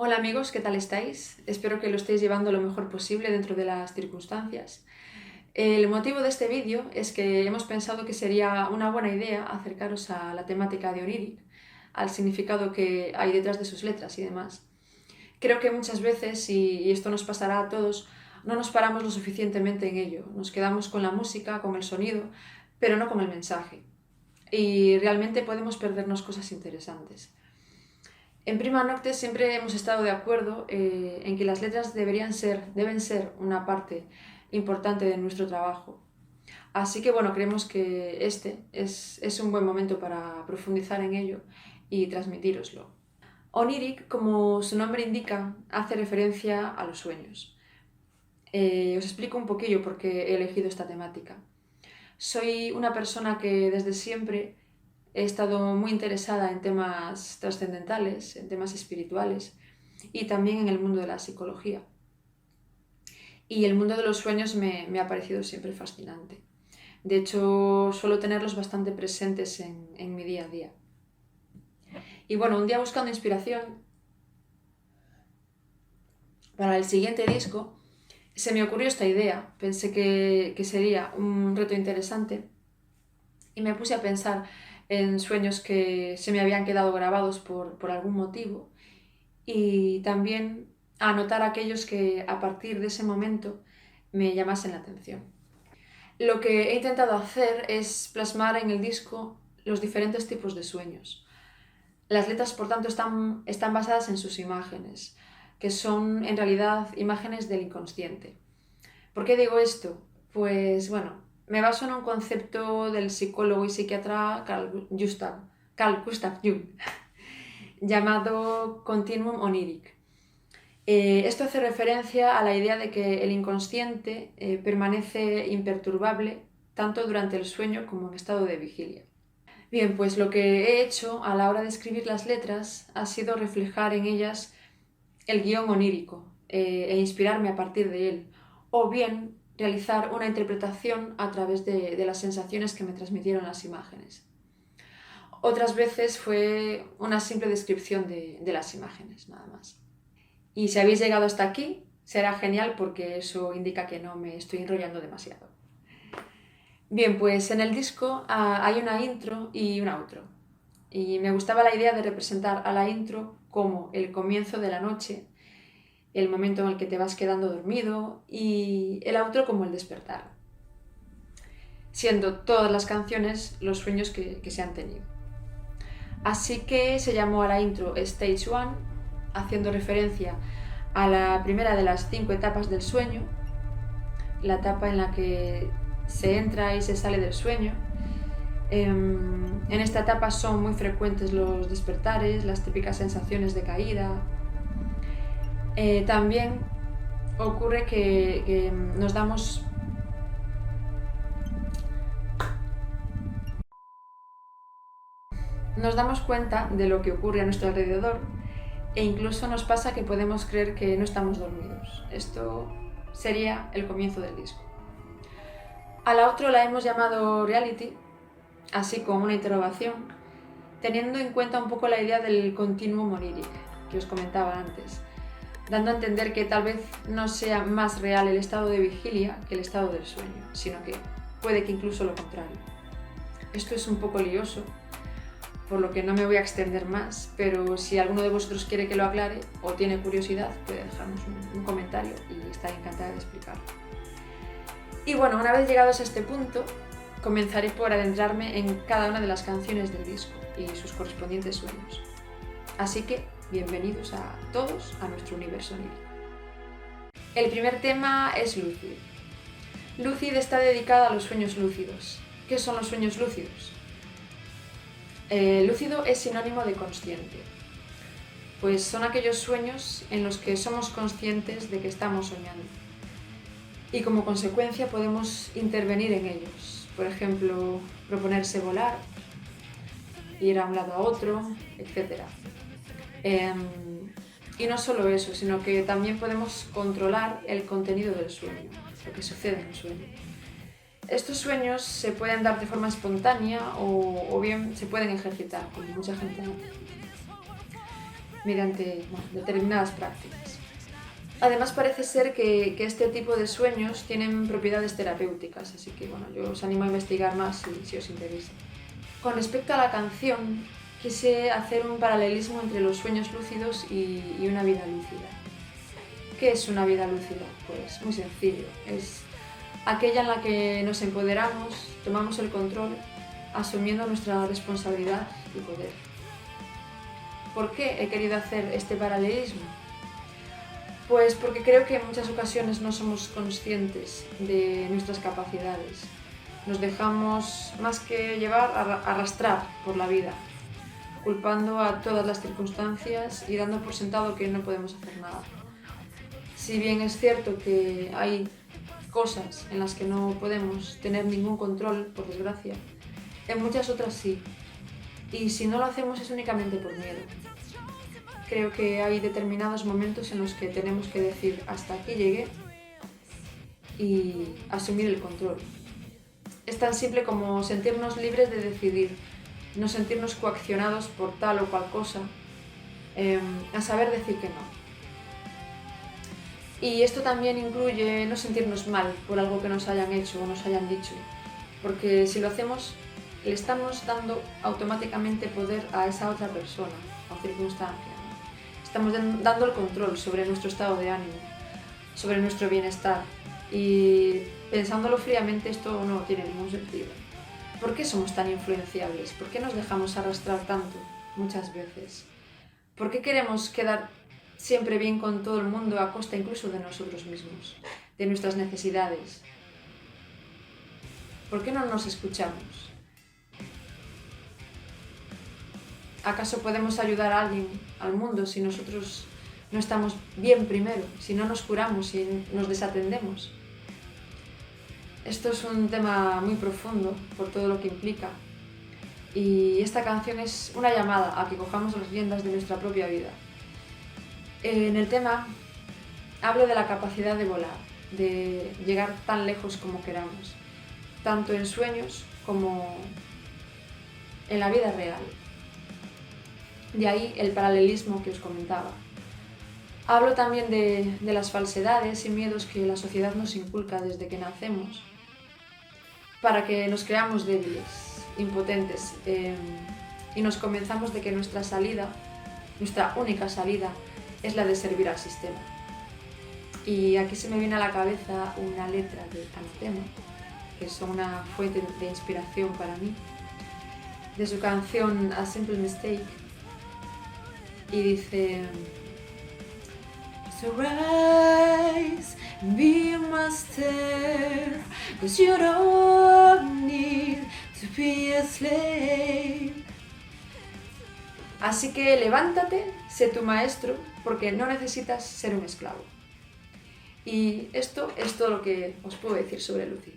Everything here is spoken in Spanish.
Hola amigos, ¿qué tal estáis? Espero que lo estéis llevando lo mejor posible dentro de las circunstancias. El motivo de este vídeo es que hemos pensado que sería una buena idea acercaros a la temática de Oniric, al significado que hay detrás de sus letras y demás. Creo que muchas veces, y esto nos pasará a todos, no nos paramos lo suficientemente en ello. Nos quedamos con la música, con el sonido, pero no con el mensaje. Y realmente podemos perdernos cosas interesantes. En Prima Nocte siempre hemos estado de acuerdo en que las letras deben ser una parte importante de nuestro trabajo. Así que bueno, creemos que este es un buen momento para profundizar en ello y transmitíroslo. Oniric, como su nombre indica, hace referencia a los sueños. Os explico un poquillo por qué he elegido esta temática. Soy una persona que desde siempre he estado muy interesada en temas trascendentales, en temas espirituales y también en el mundo de la psicología. Y el mundo de los sueños me ha parecido siempre fascinante. De hecho, suelo tenerlos bastante presentes en mi día a día. Y bueno, un día buscando inspiración para el siguiente disco, se me ocurrió esta idea. Pensé que sería un reto interesante y me puse a pensar en sueños que se me habían quedado grabados por algún motivo y también a anotar aquellos que a partir de ese momento me llamasen la atención. Lo que he intentado hacer es plasmar en el disco los diferentes tipos de sueños. Las letras, por tanto, están basadas en sus imágenes, que son en realidad imágenes del inconsciente. ¿Por qué digo esto? Pues bueno, me baso en un concepto del psicólogo y psiquiatra Carl Gustav Jung, llamado Continuum Oniric. Esto hace referencia a la idea de que el inconsciente permanece imperturbable tanto durante el sueño como en estado de vigilia. Bien, pues lo que he hecho a la hora de escribir las letras ha sido reflejar en ellas el guión onírico e inspirarme a partir de él, o bien realizar una interpretación a través de las sensaciones que me transmitieron las imágenes. Otras veces fue una simple descripción de las imágenes, nada más. Y si habéis llegado hasta aquí, será genial porque eso indica que no me estoy enrollando demasiado. Bien, pues en el disco hay una intro y una outro. Y me gustaba la idea de representar a la intro como el comienzo de la noche, el momento en el que te vas quedando dormido, y el outro como el despertar, siendo todas las canciones los sueños que se han tenido. Así que se llamó a la intro Stage 1, haciendo referencia a la primera de las 5 etapas del sueño, la etapa en la que se entra y se sale del sueño. En esta etapa son muy frecuentes los despertares, las típicas sensaciones de caída. También ocurre que nos damos cuenta de lo que ocurre a nuestro alrededor e incluso nos pasa que podemos creer que no estamos dormidos. Esto sería el comienzo del disco. A la otra la hemos llamado Reality, así como una interrogación, teniendo en cuenta un poco la idea del continuum oníric que os comentaba antes, dando a entender que tal vez no sea más real el estado de vigilia que el estado del sueño, sino que puede que incluso lo contrario. Esto es un poco lioso, por lo que no me voy a extender más, pero si alguno de vosotros quiere que lo aclare o tiene curiosidad, puede dejarnos un comentario y estaré encantada de explicarlo. Y bueno, una vez llegados a este punto, comenzaré por adentrarme en cada una de las canciones del disco y sus correspondientes sueños. Así que, bienvenidos a todos a nuestro universo onírico. El primer tema es Lucid. Lucid está dedicada a los sueños lúcidos. ¿Qué son los sueños lúcidos? Lúcido es sinónimo de consciente, pues son aquellos sueños en los que somos conscientes de que estamos soñando y como consecuencia podemos intervenir en ellos. Por ejemplo, proponerse volar, ir a un lado a otro, etc. Y no solo eso, sino que también podemos controlar el contenido del sueño, lo que sucede en el sueño. Estos sueños se pueden dar de forma espontánea o bien se pueden ejercitar, como mucha gente hace. mediante determinadas prácticas. Además parece ser que este tipo de sueños tienen propiedades terapéuticas, así que yo os animo a investigar más si os interesa. Con respecto a la canción, quise hacer un paralelismo entre los sueños lúcidos y una vida lúcida. ¿Qué es una vida lúcida? Pues muy sencillo, es aquella en la que nos empoderamos, tomamos el control, asumiendo nuestra responsabilidad y poder. ¿Por qué he querido hacer este paralelismo? Pues porque creo que en muchas ocasiones no somos conscientes de nuestras capacidades. Nos dejamos más que llevar, arrastrar por la vida, culpando a todas las circunstancias y dando por sentado que no podemos hacer nada. Si bien es cierto que hay cosas en las que no podemos tener ningún control, por desgracia, en muchas otras sí. Y si no lo hacemos es únicamente por miedo. Creo que hay determinados momentos en los que tenemos que decir hasta aquí llegué y asumir el control. Es tan simple como sentirnos libres de decidir, no sentirnos coaccionados por tal o cual cosa, a saber decir que no. Y esto también incluye no sentirnos mal por algo que nos hayan hecho o nos hayan dicho, porque si lo hacemos, le estamos dando automáticamente poder a esa otra persona o circunstancia. Estamos dando el control sobre nuestro estado de ánimo, sobre nuestro bienestar, y pensándolo fríamente esto no tiene ningún sentido. ¿Por qué somos tan influenciables? ¿Por qué nos dejamos arrastrar tanto muchas veces? ¿Por qué queremos quedar siempre bien con todo el mundo a costa incluso de nosotros mismos, de nuestras necesidades? ¿Por qué no nos escuchamos? ¿Acaso podemos ayudar a alguien, al mundo, si nosotros no estamos bien primero, si no nos curamos, si nos desatendemos? Esto es un tema muy profundo por todo lo que implica, y esta canción es una llamada a que cojamos las riendas de nuestra propia vida. En el tema hablo de la capacidad de volar, de llegar tan lejos como queramos, tanto en sueños como en la vida real. De ahí el paralelismo que os comentaba. Hablo también de las falsedades y miedos que la sociedad nos inculca desde que nacemos, para que nos creamos débiles, impotentes, y nos convenzamos de que nuestra única salida, es la de servir al sistema. Y aquí se me viene a la cabeza una letra de Anatema, que es una fuente de inspiración para mí, de su canción A Simple Mistake, y dice: So rise and be a master, 'cause you don't need to be a slave. Así que levántate, sé tu maestro, porque no necesitas ser un esclavo. Y esto es todo lo que os puedo decir sobre Lucy.